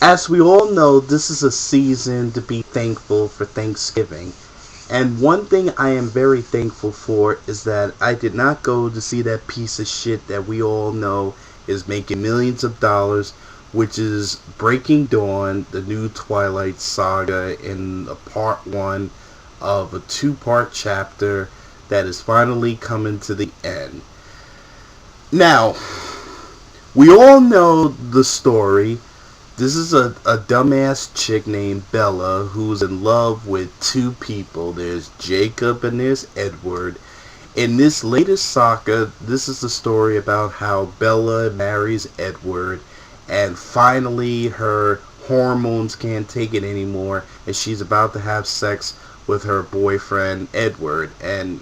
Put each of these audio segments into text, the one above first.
As we all know, this is a season to be thankful for Thanksgiving. And one thing I am very thankful for is that I did not go to see that piece of shit that we all know is making millions of dollars, which is Breaking Dawn, the new Twilight saga, in a part one of a two-part chapter that is finally coming to the end. Now, we all know the story. This is a dumbass chick named Bella who's in love with two people. There's Jacob and there's Edward. In this latest saga, this is the story about how Bella marries Edward and finally her hormones can't take it anymore and she's about to have sex with her boyfriend Edward. And,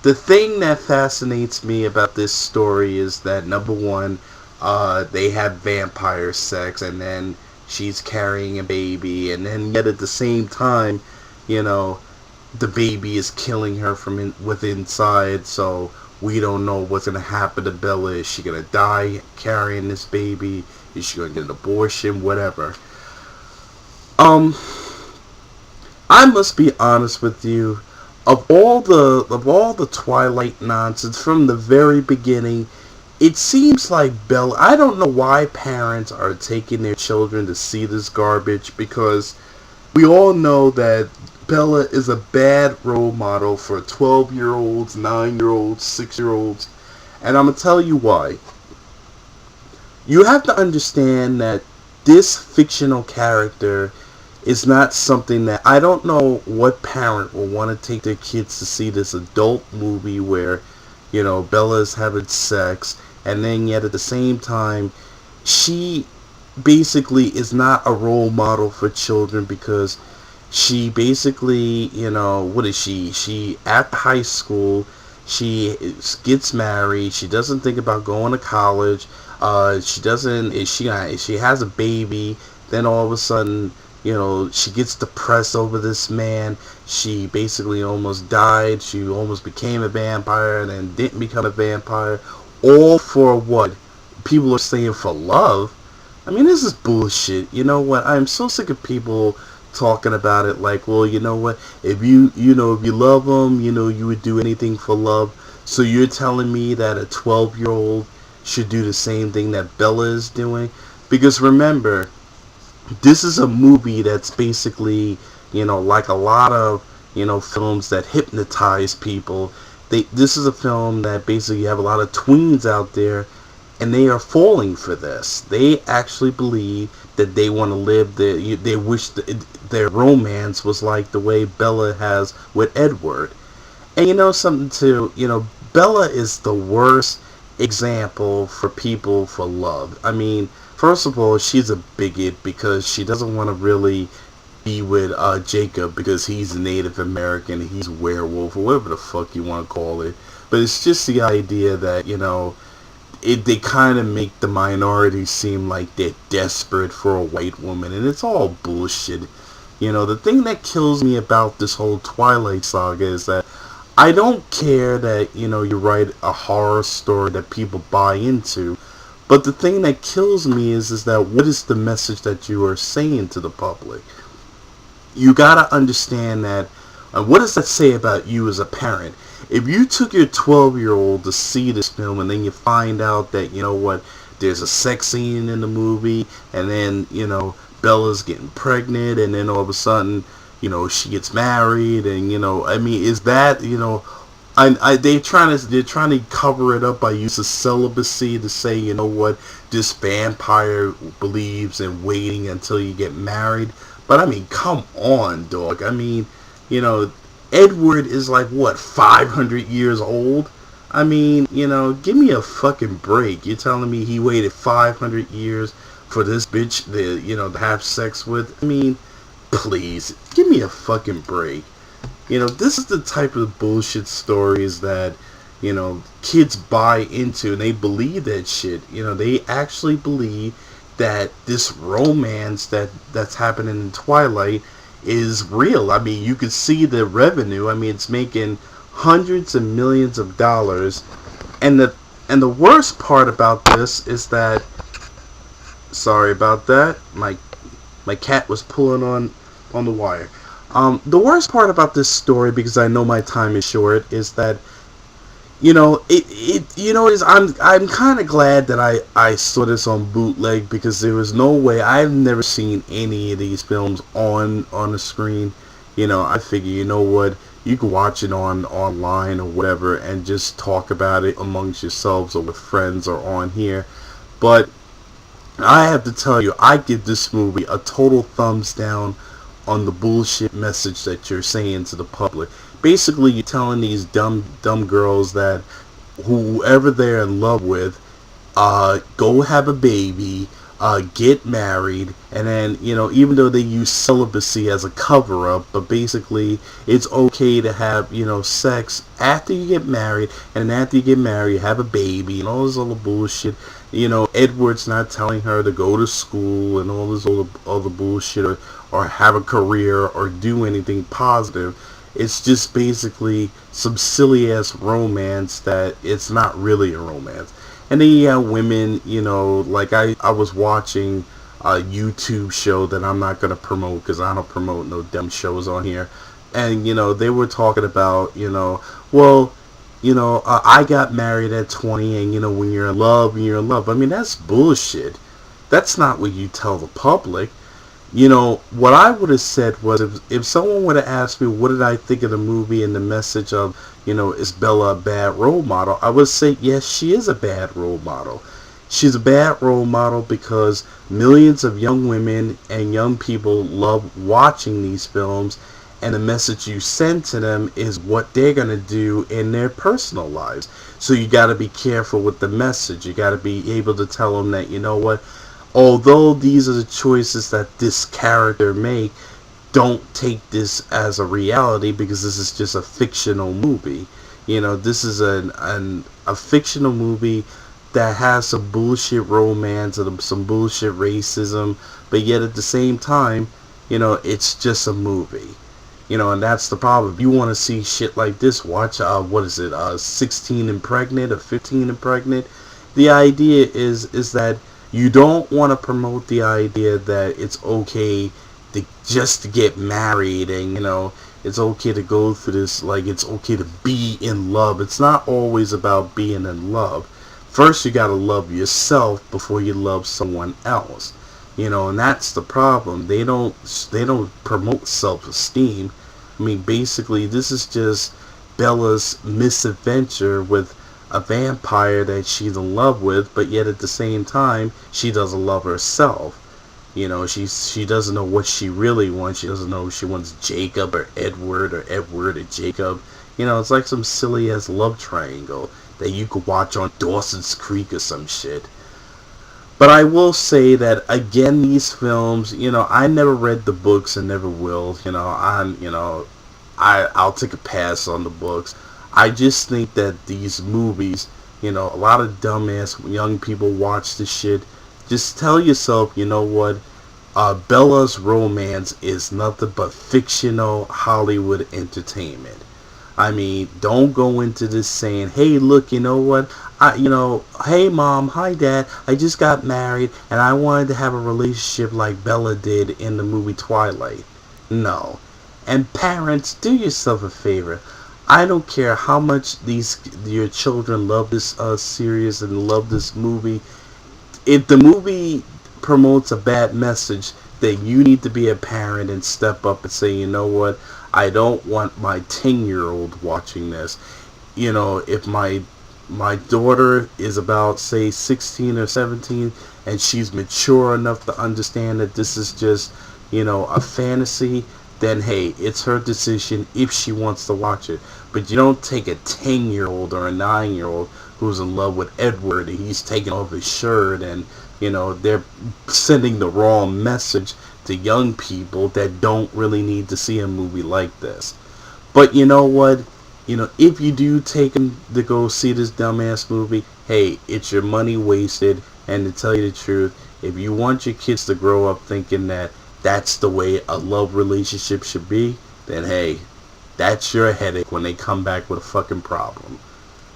the thing that fascinates me about this story is that, number one, they have vampire sex, and then she's carrying a baby, and then yet at the same time, the baby is killing her with inside. So we don't know what's gonna happen to Bella. Is she gonna die carrying this baby? Is she gonna get an abortion? Whatever. I must be honest with you. Of all the Twilight nonsense from the very beginning, it seems like Bella. I don't know why parents are taking their children to see this garbage, because we all know that Bella is a bad role model for 12-year-olds, 9-year-olds, 6-year-olds, and I'm gonna tell you why. You have to understand that this fictional character is not something that, I don't know what parent will want to take their kids to see this adult movie where, Bella is having sex, and then yet at the same time, she basically is not a role model for children, because she basically, what is she? She, at high school, she gets married, she doesn't think about going to college, she has a baby, then all of a sudden, she gets depressed over this man. She basically almost died. She almost became a vampire and then didn't become a vampire. All for what? People are saying for love. I mean, this is bullshit. You know what? I'm so sick of people talking about it like, well, you know what? If you love them, you would do anything for love. So you're telling me that a 12-year-old should do the same thing that Bella is doing? Because remember, this is a movie that's basically, like a lot of, films that hypnotize people. This is a film that basically you have a lot of tweens out there, and they are falling for this. They actually believe that they want to live they wish their romance was like the way Bella has with Edward. And something too, Bella is the worst example for people for love. I mean, first of all, she's a bigot because she doesn't want to really be with Jacob because he's Native American, he's a werewolf, or whatever the fuck you want to call it. But it's just the idea that, they kind of make the minority seem like they're desperate for a white woman, and it's all bullshit. The thing that kills me about this whole Twilight saga is that I don't care that, you write a horror story that people buy into. But the thing that kills me is that what is the message that you are saying to the public? You gotta understand that, what does that say about you as a parent? If you took your 12-year-old to see this film and then you find out that, there's a sex scene in the movie, and then, Bella's getting pregnant, and then all of a sudden, she gets married, and, is that, they're trying to cover it up by use of celibacy to say, this vampire believes in waiting until you get married. But I mean, come on, dog. I mean, Edward is like, what, 500 years old? I mean, give me a fucking break. You're telling me he waited 500 years for this bitch to have sex with? I mean, please, give me a fucking break. This is the type of bullshit stories that, kids buy into, and they believe that shit. They actually believe that this romance that's happening in Twilight is real. I mean, you can see the revenue. I mean, it's making hundreds of millions of dollars. And the worst part about this is that Sorry about that. My cat was pulling on the wire. The worst part about this story, because I know my time is short, is that is I'm kind of glad that I saw this on bootleg, because there was no way. I've never seen any of these films on the screen. I figure, you know what, you can watch it on online or whatever and just talk about it amongst yourselves or with friends or on here. But I have to tell you, I give this movie a total thumbs down on the bullshit message that you're saying to the public. Basically, you're telling these dumb girls that whoever they're in love with, go have a baby, get married, and then, even though they use celibacy as a cover up, but basically it's okay to have, sex after you get married, and after you get married, you have a baby, and all this other bullshit. Edward's not telling her to go to school and all this other bullshit, or have a career or do anything positive. It's just basically some silly ass romance that it's not really a romance. And then you have women, like I was watching a YouTube show that I'm not going to promote, because I don't promote no dumb shows on here. And, they were talking about, well, I got married at 20, and, when you're in love, you're in love. I mean, that's bullshit. That's not what you tell the public. What I would have said was, if someone would have asked me what did I think of the movie and the message of, is Bella a bad role model, I would say, yes, she is a bad role model. She's a bad role model because millions of young women and young people love watching these films, and the message you send to them is what they're going to do in their personal lives. So you got to be careful with the message. You got to be able to tell them that, what, although these are the choices that this character make, don't take this as a reality, because this is just a fictional movie. This is a fictional movie that has some bullshit romance and some bullshit racism, but yet at the same time, it's just a movie. And that's the problem. If you want to see shit like this, watch, what is it, 16 and Pregnant or 15 and Pregnant. The idea is that you don't want to promote the idea that it's okay just to get married, and it's okay to go through this, like it's okay to be in love. It's not always about being in love. First, you gotta love yourself before you love someone else. And that's the problem. They don't promote self-esteem. I mean, basically, this is just Bella's misadventure with a vampire that she's in love with, but yet at the same time, she doesn't love herself. She doesn't know what she really wants. She doesn't know if she wants Jacob or Edward or Jacob. It's like some silly ass love triangle that you could watch on Dawson's Creek or some shit. But I will say that, again, these films, I never read the books and never will. I'll take a pass on the books. I just think that these movies, a lot of dumbass young people watch this shit. Just tell yourself, what, Bella's romance is nothing but fictional Hollywood entertainment. I mean, don't go into this saying, hey, look, what, hey, mom, hi, dad, I just got married and I wanted to have a relationship like Bella did in the movie Twilight. No. And parents, do yourself a favor. I don't care how much your children love this series and love this movie. If the movie promotes a bad message, then you need to be a parent and step up and say, you know what, I don't want my 10-year-old watching this. If my daughter is about, say, 16 or 17, and she's mature enough to understand that this is just, a fantasy, then hey, it's her decision if she wants to watch it. But you don't take a 10-year-old or a 9-year-old who's in love with Edward and he's taking off his shirt, and they're sending the wrong message to young people that don't really need to see a movie like this. But you know what, if you do take them to go see this dumbass movie, hey, it's your money wasted. And to tell you the truth, if you want your kids to grow up thinking that that's the way a love relationship should be, then hey, that's your headache when they come back with a fucking problem.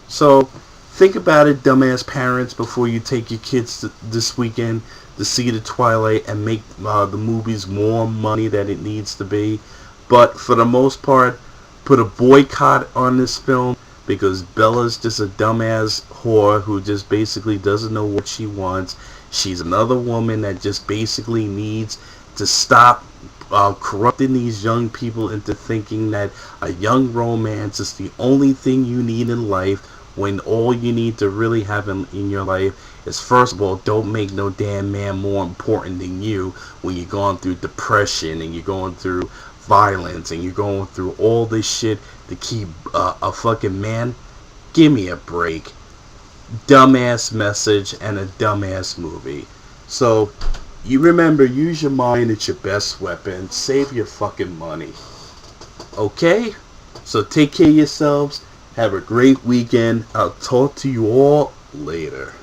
So, Think about it, dumbass parents, before you take your kids this weekend to see the Twilight and make the movies more money than it needs to be. But for the most part, put a boycott on this film because Bella's just a dumbass whore who just basically doesn't know what she wants. She's another woman that just basically needs to stop corrupting these young people into thinking that a young romance is the only thing you need in life, when all you need to really have in your life is, first of all, don't make no damn man more important than you when you're going through depression and you're going through violence and you're going through all this shit to keep a fucking man. Give me a break. Dumbass message and a dumbass movie. So, you remember, use your mind, it's your best weapon. Save your fucking money. Okay? So take care of yourselves. Have a great weekend. I'll talk to you all later.